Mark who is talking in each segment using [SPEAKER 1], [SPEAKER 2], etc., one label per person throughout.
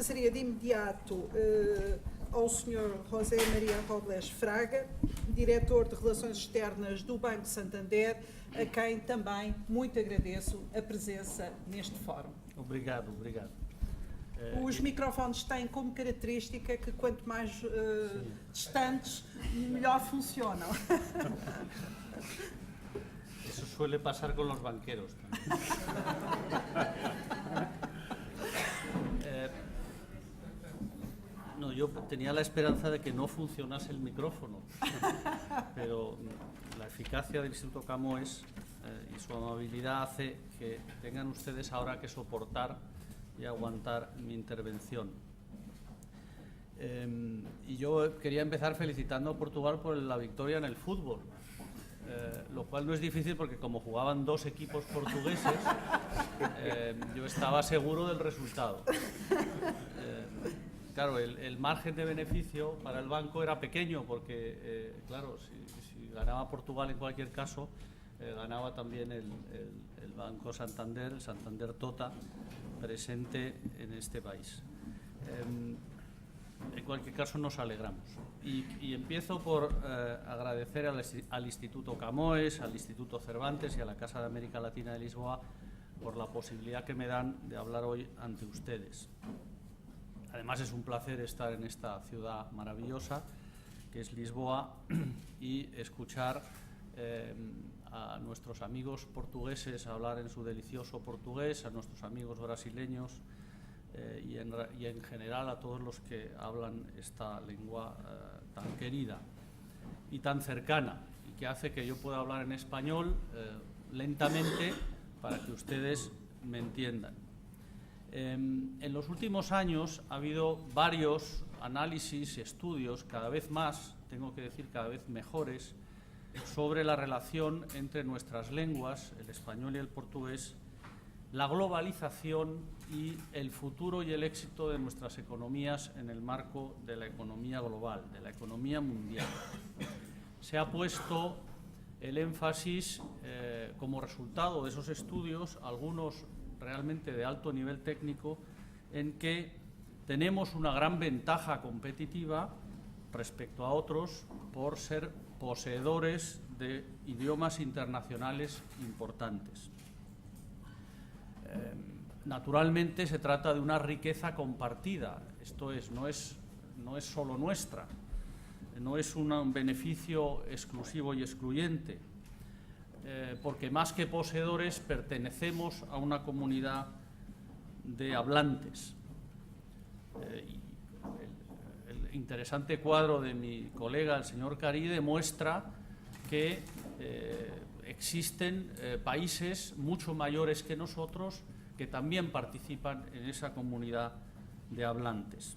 [SPEAKER 1] passaria de imediato ao Sr. José Maria Robles Fraga, diretor de Relações Externas do Banco Santander, a quem também muito agradeço a presença neste fórum.
[SPEAKER 2] Obrigado, obrigado.
[SPEAKER 1] Os microfones têm como característica que quanto mais distantes, melhor funcionam.
[SPEAKER 2] Eso suele pasar con los banqueros también. No, yo tenía la esperanza de que no funcionase el micrófono, pero la eficacia del Instituto Camões y su amabilidad hace que tengan ustedes ahora que soportar y aguantar mi intervención. Y yo quería empezar felicitando a Portugal por la victoria en el fútbol, lo cual no es difícil porque como jugaban dos equipos portugueses, yo estaba seguro del resultado. Claro, el margen de beneficio para el banco era pequeño porque, claro, si ganaba Portugal en cualquier caso, ganaba también el Banco Santander, el Santander Tota, presente en este país. En cualquier caso, nos alegramos. Y empiezo por agradecer al Instituto Camões, al Instituto Cervantes y a la Casa de América Latina de Lisboa por la posibilidad que me dan de hablar hoy ante ustedes. Además, es un placer estar en esta ciudad maravillosa, que es Lisboa, y escuchar a nuestros amigos portugueses hablar en su delicioso portugués, a nuestros amigos brasileños y en general a todos los que hablan esta lengua tan querida y tan cercana, y que hace que yo pueda hablar en español lentamente para que ustedes me entiendan. En los últimos años ha habido varios análisis y estudios, cada vez más, tengo que decir cada vez mejores, sobre la relación entre nuestras lenguas, el español y el portugués, la globalización y el futuro y el éxito de nuestras economías en el marco de la economía global, de la economía mundial. Se ha puesto el énfasis como resultado de esos estudios, algunos realmente de alto nivel técnico, en que tenemos una gran ventaja competitiva respecto a otros por ser poseedores de idiomas internacionales importantes. Naturalmente se trata de una riqueza compartida, esto es, no es solo nuestra, no es un beneficio exclusivo y excluyente, porque más que poseedores pertenecemos a una comunidad de hablantes. El interesante cuadro de mi colega, el señor Carí, demuestra que existen países mucho mayores que nosotros que también participan en esa comunidad de hablantes.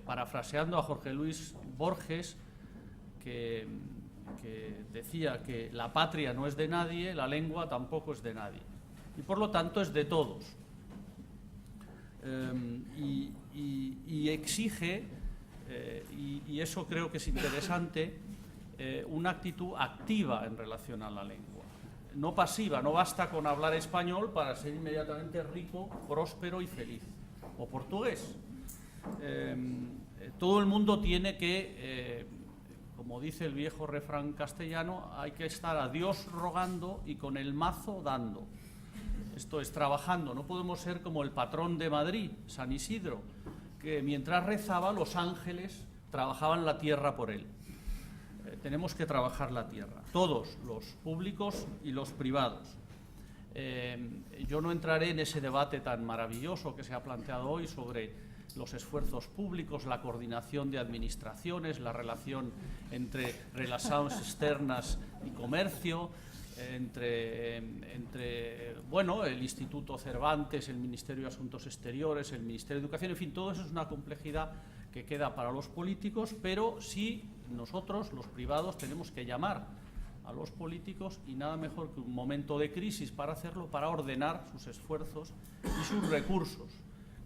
[SPEAKER 2] Parafraseando a Jorge Luis Borges, que decía que la patria no es de nadie, la lengua tampoco es de nadie, y por lo tanto es de todos. Y exige, y eso creo que es interesante, una actitud activa en relación a la lengua, no pasiva. No basta con hablar español para ser inmediatamente rico, próspero y feliz, o portugués. Todo el mundo tiene que, como dice el viejo refrán castellano, hay que estar a Dios rogando y con el mazo dando. Esto es, trabajando. No podemos ser como el patrón de Madrid, San Isidro, que mientras rezaba los ángeles trabajaban la tierra por él. Tenemos que trabajar la tierra, todos, los públicos y los privados. Yo no entraré en ese debate tan maravilloso que se ha planteado hoy sobre los esfuerzos públicos, la coordinación de administraciones, la relación entre relaciones externas y comercio, entre el Instituto Cervantes, el Ministerio de Asuntos Exteriores, el Ministerio de Educación, en fin, todo eso es una complejidad que queda para los políticos, pero sí nosotros, los privados, tenemos que llamar a los políticos, y nada mejor que un momento de crisis para hacerlo, para ordenar sus esfuerzos y sus recursos,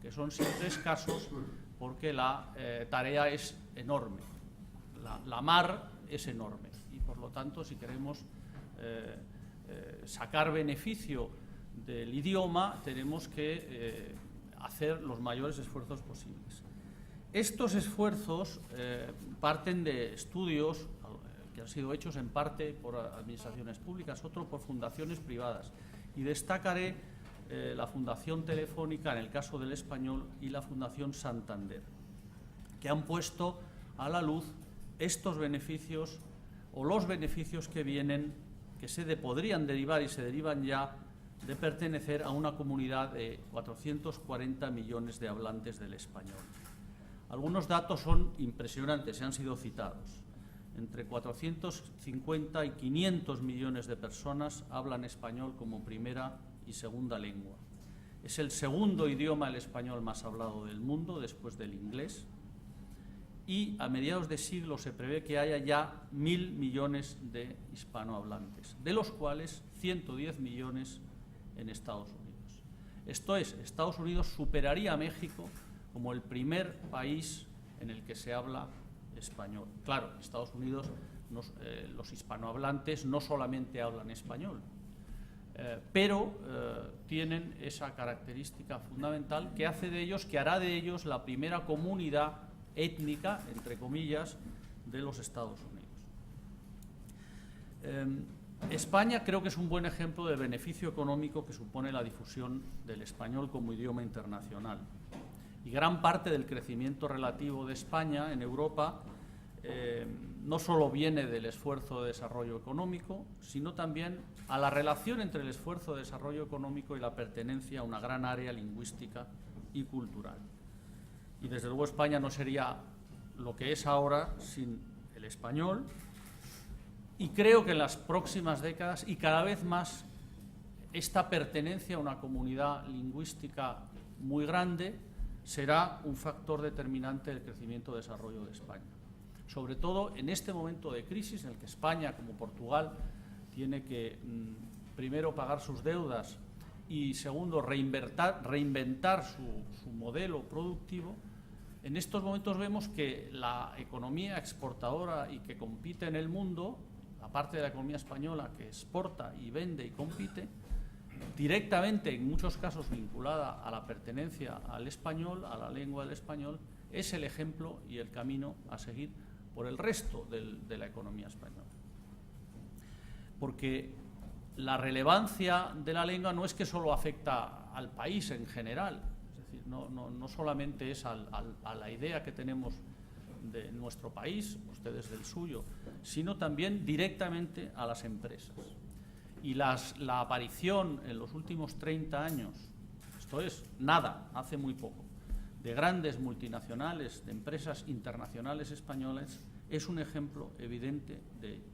[SPEAKER 2] que son siempre escasos porque la tarea es enorme, la mar es enorme, y por lo tanto, si queremos sacar beneficio del idioma, tenemos que hacer los mayores esfuerzos posibles. Estos esfuerzos parten de estudios que han sido hechos en parte por administraciones públicas, otro por fundaciones privadas. Y destacaré la Fundación Telefónica, en el caso del Español, y la Fundación Santander, que han puesto a la luz estos beneficios o los beneficios que vienen, que podrían derivar y se derivan ya de pertenecer a una comunidad de 440 millones de hablantes del español. Algunos datos son impresionantes, se han sido citados. Entre 450 y 500 millones de personas hablan español como primera y segunda lengua. Es el segundo idioma, el español, más hablado del mundo, después del inglés. Y a mediados de siglo se prevé que haya ya 1.000 millones de hispanohablantes, de los cuales 110 millones en Estados Unidos. Esto es, Estados Unidos superaría a México como el primer país en el que se habla español. Claro, en Estados Unidos los hispanohablantes no solamente hablan español, pero tienen esa característica fundamental que hará de ellos la primera comunidad étnica, entre comillas, de los Estados Unidos. España creo que es un buen ejemplo del beneficio económico que supone la difusión del español como idioma internacional. Y gran parte del crecimiento relativo de España en Europa no solo viene del esfuerzo de desarrollo económico, sino también a la relación entre el esfuerzo de desarrollo económico y la pertenencia a una gran área lingüística y cultural. Y desde luego España no sería lo que es ahora sin el español, y creo que en las próximas décadas y cada vez más esta pertenencia a una comunidad lingüística muy grande será un factor determinante del crecimiento y desarrollo de España. Sobre todo en este momento de crisis en el que España, como Portugal, tiene que primero pagar sus deudas y segundo reinventar su modelo productivo. En estos momentos vemos que la economía exportadora y que compite en el mundo, la parte de la economía española que exporta y vende y compite, directamente, en muchos casos vinculada a la pertenencia al español, a la lengua del español, es el ejemplo y el camino a seguir por el resto de la economía española. Porque la relevancia de la lengua no es que solo afecta al país en general, es decir, no solamente es a la idea que tenemos de nuestro país, ustedes del suyo, sino también directamente a las empresas. Y la aparición en los últimos 30 años, esto es nada, hace muy poco, de grandes multinacionales, de empresas internacionales españolas, es un ejemplo evidente de ello.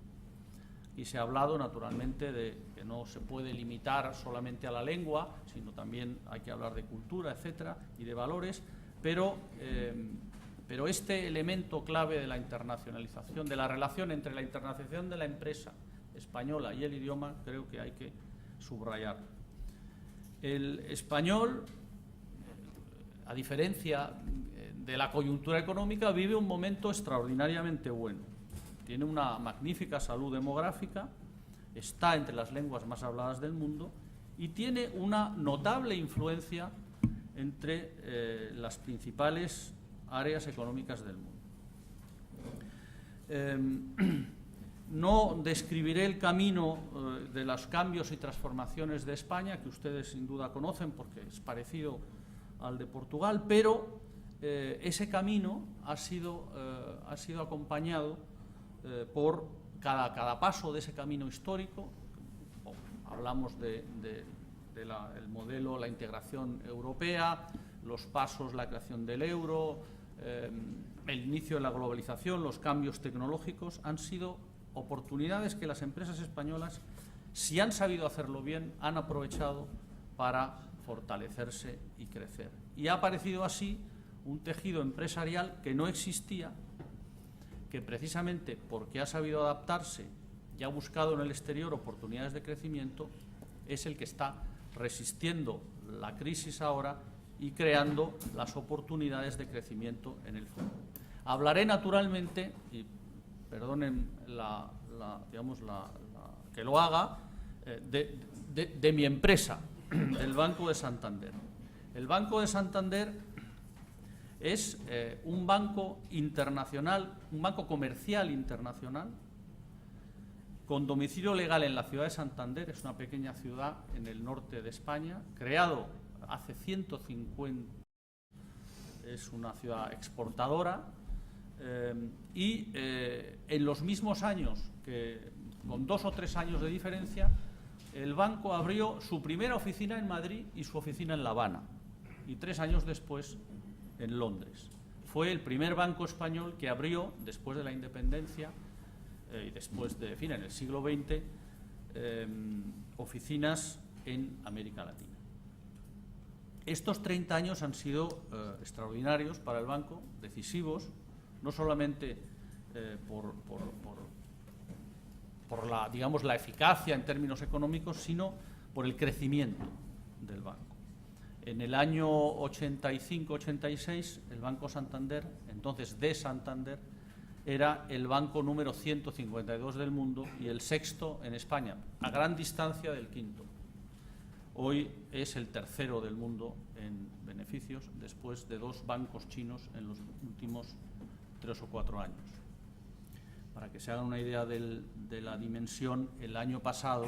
[SPEAKER 2] Y se ha hablado naturalmente de que no se puede limitar solamente a la lengua, sino también hay que hablar de cultura, etcétera, y de valores, pero este elemento clave de la internacionalización, de la relación entre la internacionalización de la empresa española y el idioma, creo que hay que subrayar. El español, a diferencia de la coyuntura económica, vive un momento extraordinariamente bueno. Tiene una magnífica salud demográfica, está entre las lenguas más habladas del mundo y tiene una notable influencia entre las principales áreas económicas del mundo. No describiré el camino de los cambios y transformaciones de España, que ustedes sin duda conocen porque es parecido al de Portugal, pero ese camino ha sido acompañado por cada paso de ese camino histórico. Hablamos del modelo, la integración europea, los pasos, la creación del euro, el inicio de la globalización, los cambios tecnológicos, han sido oportunidades que las empresas españolas, si han sabido hacerlo bien, han aprovechado para fortalecerse y crecer. Y ha aparecido así un tejido empresarial que no existía, que precisamente porque ha sabido adaptarse y ha buscado en el exterior oportunidades de crecimiento, es el que está resistiendo la crisis ahora y creando las oportunidades de crecimiento en el futuro. Hablaré naturalmente, y perdonen que lo haga, de mi empresa, del Banco de Santander. El Banco de Santander es un banco internacional, un banco comercial internacional, con domicilio legal en la ciudad de Santander. Es una pequeña ciudad en el norte de España, creado hace 150. Es una ciudad exportadora y en los mismos años, con 2 o 3 años de diferencia, el banco abrió su primera oficina en Madrid y su oficina en La Habana, y 3 años después en Londres. Fue el primer banco español que abrió, después de la independencia y después de, en el siglo XX, oficinas en América Latina. Estos 30 años han sido extraordinarios para el banco, decisivos, no solamente por la, digamos, la eficacia en términos económicos, sino por el crecimiento del banco. En el año 85-86, el Banco Santander, entonces de Santander, era el banco número 152 del mundo y el 6º en España, a gran distancia del 5º. Hoy es el 3º del mundo en beneficios, después de 2 bancos chinos en los últimos 3 o 4 años. Para que se hagan una idea de la dimensión, el año pasado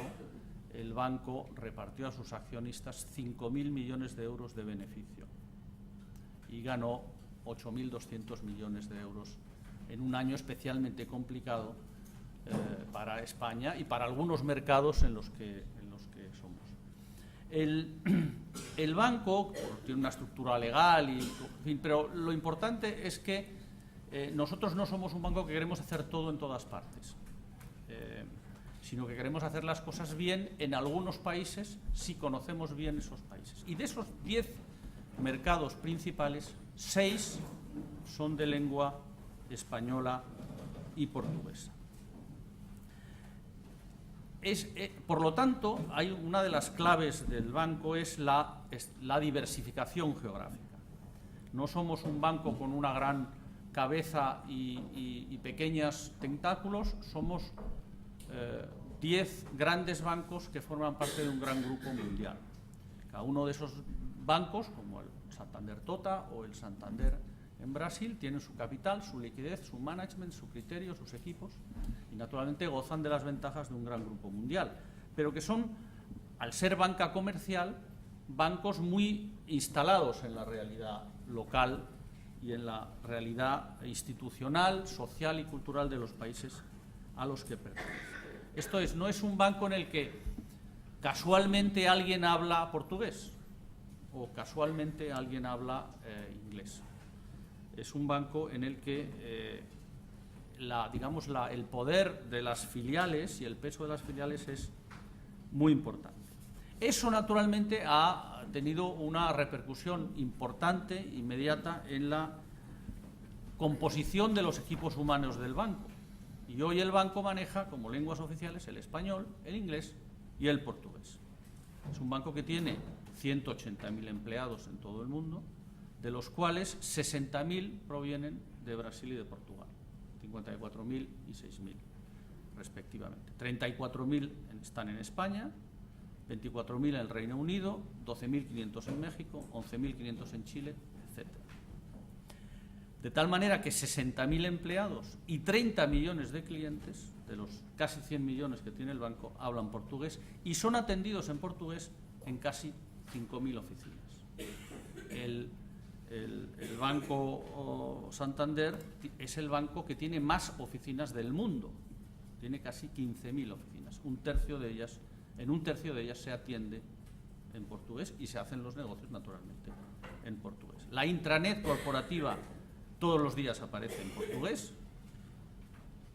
[SPEAKER 2] el banco repartió a sus accionistas 5.000 millones de euros de beneficio y ganó 8.200 millones de euros en un año especialmente complicado para España y para algunos mercados en los que somos. El banco tiene una estructura legal, en fin, pero lo importante es que nosotros no somos un banco que queremos hacer todo en todas partes, sino que queremos hacer las cosas bien en algunos países si conocemos bien esos países. Y de esos 10 mercados principales, 6 son de lengua española y portuguesa. Por lo tanto, hay una de las claves del banco es la diversificación geográfica. No somos un banco con una gran cabeza y pequeños tentáculos, somos 10 grandes bancos que forman parte de un gran grupo mundial. Cada uno de esos bancos, como el Santander Tota o el Santander en Brasil, tienen su capital, su liquidez, su management, su criterio, sus equipos, y naturalmente gozan de las ventajas de un gran grupo mundial, pero que son, al ser banca comercial, bancos muy instalados en la realidad local y en la realidad institucional, social y cultural de los países a los que pertenecen. Esto es, no es un banco en el que casualmente alguien habla portugués o casualmente alguien habla inglés. Es un banco en el que el poder de las filiales y el peso de las filiales es muy importante. Eso naturalmente ha tenido una repercusión importante, inmediata, en la composición de los equipos humanos del banco. Y hoy el banco maneja como lenguas oficiales el español, el inglés y el portugués. Es un banco que tiene 180.000 empleados en todo el mundo, de los cuales 60.000 provienen de Brasil y de Portugal, 54.000 y 6.000 respectivamente. 34.000 están en España, 24.000 en el Reino Unido, 12.500 en México, 11.500 en Chile, etc. De tal manera que 60.000 empleados y 30 millones de clientes, de los casi 100 millones que tiene el banco, hablan portugués y son atendidos en portugués en casi 5.000 oficinas. El Banco Santander es el banco que tiene más oficinas del mundo, tiene casi 15.000 oficinas, en un tercio de ellas se atiende en portugués y se hacen los negocios naturalmente en portugués. La intranet corporativa todos los días aparece en portugués,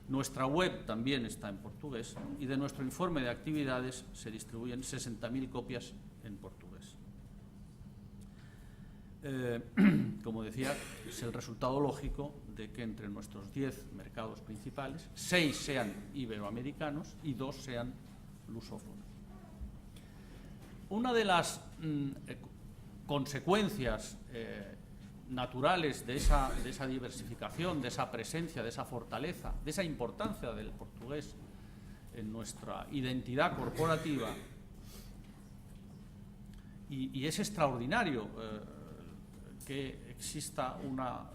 [SPEAKER 2] nuestra web también está en portugués y de nuestro informe de actividades se distribuyen 60.000 copias en portugués. Como decía, es el resultado lógico de que entre nuestros 10 mercados principales, 6 sean iberoamericanos y 2 sean lusófonos. Una de las consecuencias naturales de esa diversificación, de esa presencia, de esa fortaleza, de esa importancia del portugués en nuestra identidad corporativa, Y es extraordinario que exista una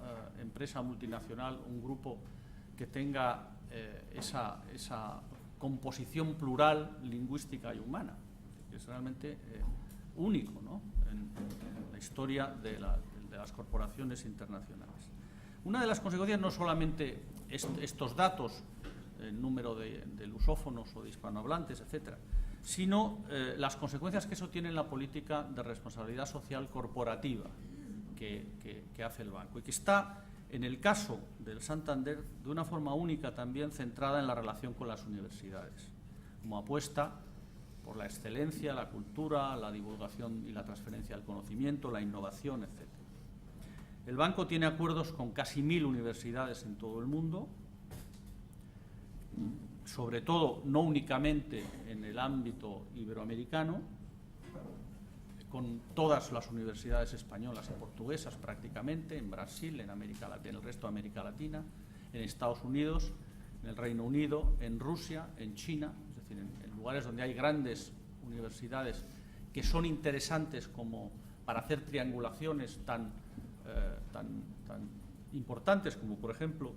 [SPEAKER 2] empresa multinacional, un grupo que tenga esa composición plural, lingüística y humana, que es realmente único, ¿no?, en la historia de las corporaciones internacionales. Una de las consecuencias no solamente estos datos, el número de lusófonos o de hispanohablantes, etcétera, sino las consecuencias que eso tiene en la política de responsabilidad social corporativa que hace el banco, y que está, en el caso del Santander, de una forma única también centrada en la relación con las universidades, como apuesta por la excelencia, la cultura, la divulgación y la transferencia del conocimiento, la innovación, etc. El banco tiene acuerdos con casi 1000 universidades en todo el mundo, sobre todo, no únicamente en el ámbito iberoamericano, con todas las universidades españolas y portuguesas prácticamente, en Brasil, en América Latina, en el resto de América Latina, en Estados Unidos, en el Reino Unido, en Rusia, en China, es decir, en lugares donde hay grandes universidades que son interesantes como para hacer triangulaciones tan importantes como, por ejemplo,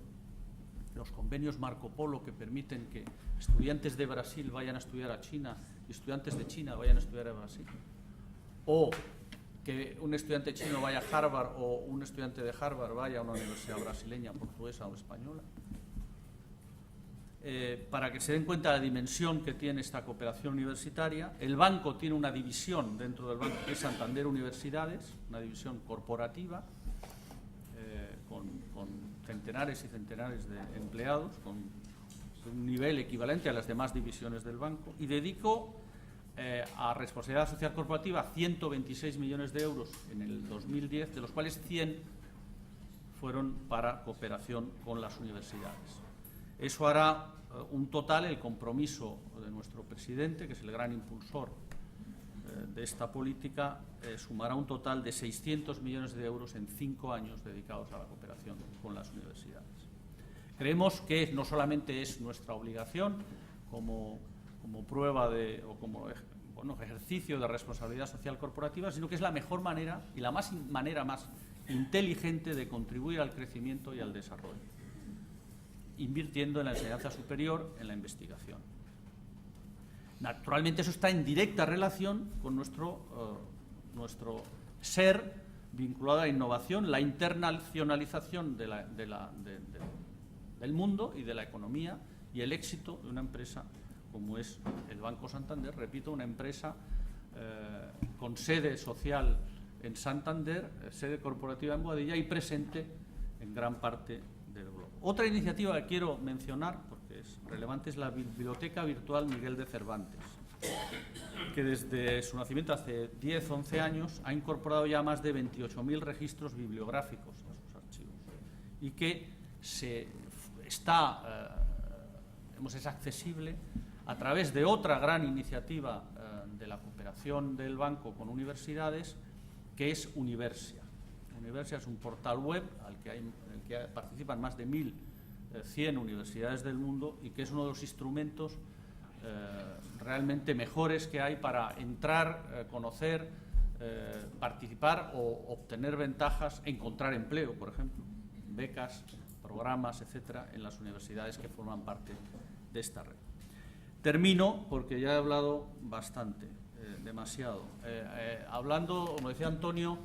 [SPEAKER 2] los convenios Marco Polo, que permiten que estudiantes de Brasil vayan a estudiar a China y estudiantes de China vayan a estudiar a Brasil, o que un estudiante chino vaya a Harvard o un estudiante de Harvard vaya a una universidad brasileña, portuguesa o española. Para que se den cuenta de la dimensión que tiene esta cooperación universitaria, el banco tiene una división dentro del banco que es Santander Universidades, una división corporativa, con centenares y centenares de empleados, con un nivel equivalente a las demás divisiones del banco, y dedicó a responsabilidad social corporativa 126 millones de euros en el 2010, de los cuales 100 fueron para cooperación con las universidades. Eso hará un total, el compromiso de nuestro presidente, que es el gran impulsor de esta política, sumará un total de 600 millones de euros en 5 años dedicados a la cooperación con las universidades. Creemos que no solamente es nuestra obligación como prueba o como ejercicio de responsabilidad social corporativa, sino que es la mejor manera y la manera más inteligente de contribuir al crecimiento y al desarrollo, invirtiendo en la enseñanza superior, en la investigación. Naturalmente eso está en directa relación con nuestro ser vinculado a la innovación, la internacionalización del mundo y de la economía, y el éxito de una empresa como es el Banco Santander, repito, una empresa con sede social en Santander, sede corporativa en Boadilla y presente en gran parte del globo. Otra iniciativa que quiero mencionar, porque es relevante, es la Biblioteca Virtual Miguel de Cervantes, que desde su nacimiento hace 10-11 años ha incorporado ya más de 28.000 registros bibliográficos a sus archivos y que es accesible a través de otra gran iniciativa de la cooperación del banco con universidades, que es Universia. Universia es un portal web en el que participan más de 1.100 universidades del mundo y que es uno de los instrumentos realmente mejores que hay para entrar, conocer, participar o obtener ventajas, encontrar empleo, por ejemplo, becas, programas, etcétera, en las universidades que forman parte de esta red. Termino porque ya he hablado bastante, demasiado. Hablando, como decía Antonio,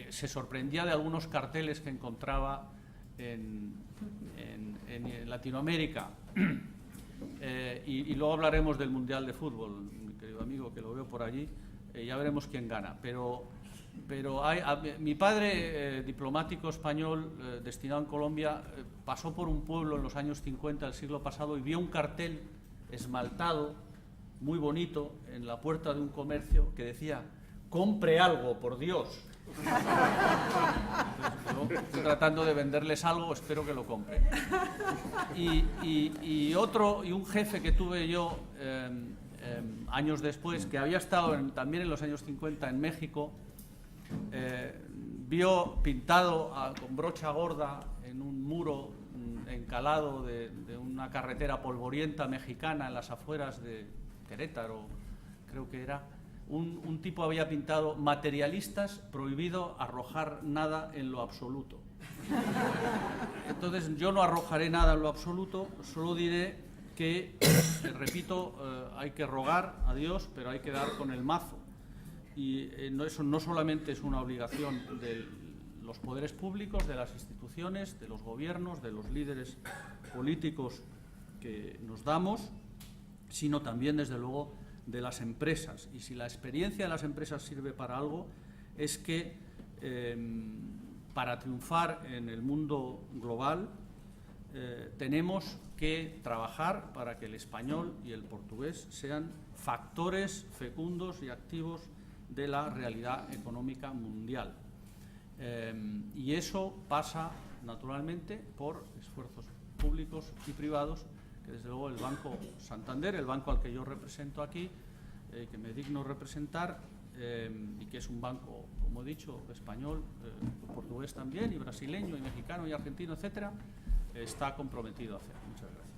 [SPEAKER 2] se sorprendía de algunos carteles que encontraba en Latinoamérica. Y luego hablaremos del Mundial de Fútbol, mi querido amigo, que lo veo por allí. Ya veremos quién gana. Pero mi padre, diplomático español destinado en Colombia, pasó por un pueblo en los años 50 del siglo pasado y vio un cartel esmaltado, muy bonito, en la puerta de un comercio que decía: compre algo, por Dios. Entonces, yo estoy tratando de venderles algo, espero que lo compren. Y un jefe que tuve yo años después, que había estado también en los años 50 en México, vio pintado con brocha gorda en un muro encalado de una carretera polvorienta mexicana en las afueras de Querétaro, creo que era, un tipo había pintado: materialistas, prohibido arrojar nada en lo absoluto. Entonces yo no arrojaré nada en lo absoluto, solo diré que, repito, hay que rogar a Dios, pero hay que dar con el mazo. Y eso no solamente es una obligación de los poderes públicos, de las instituciones, de los gobiernos, de los líderes políticos que nos damos, sino también, desde luego, de las empresas. Y si la experiencia de las empresas sirve para algo, es que para triunfar en el mundo global tenemos que trabajar para que el español y el portugués sean factores fecundos y activos de la realidad económica mundial. Y eso pasa, naturalmente, por esfuerzos públicos y privados que, desde luego, el Banco Santander, el banco al que yo represento aquí, que me digno representar, y que es un banco, como he dicho, español, portugués también, y brasileño, y mexicano, y argentino, etcétera, está comprometido a hacer. Muchas gracias.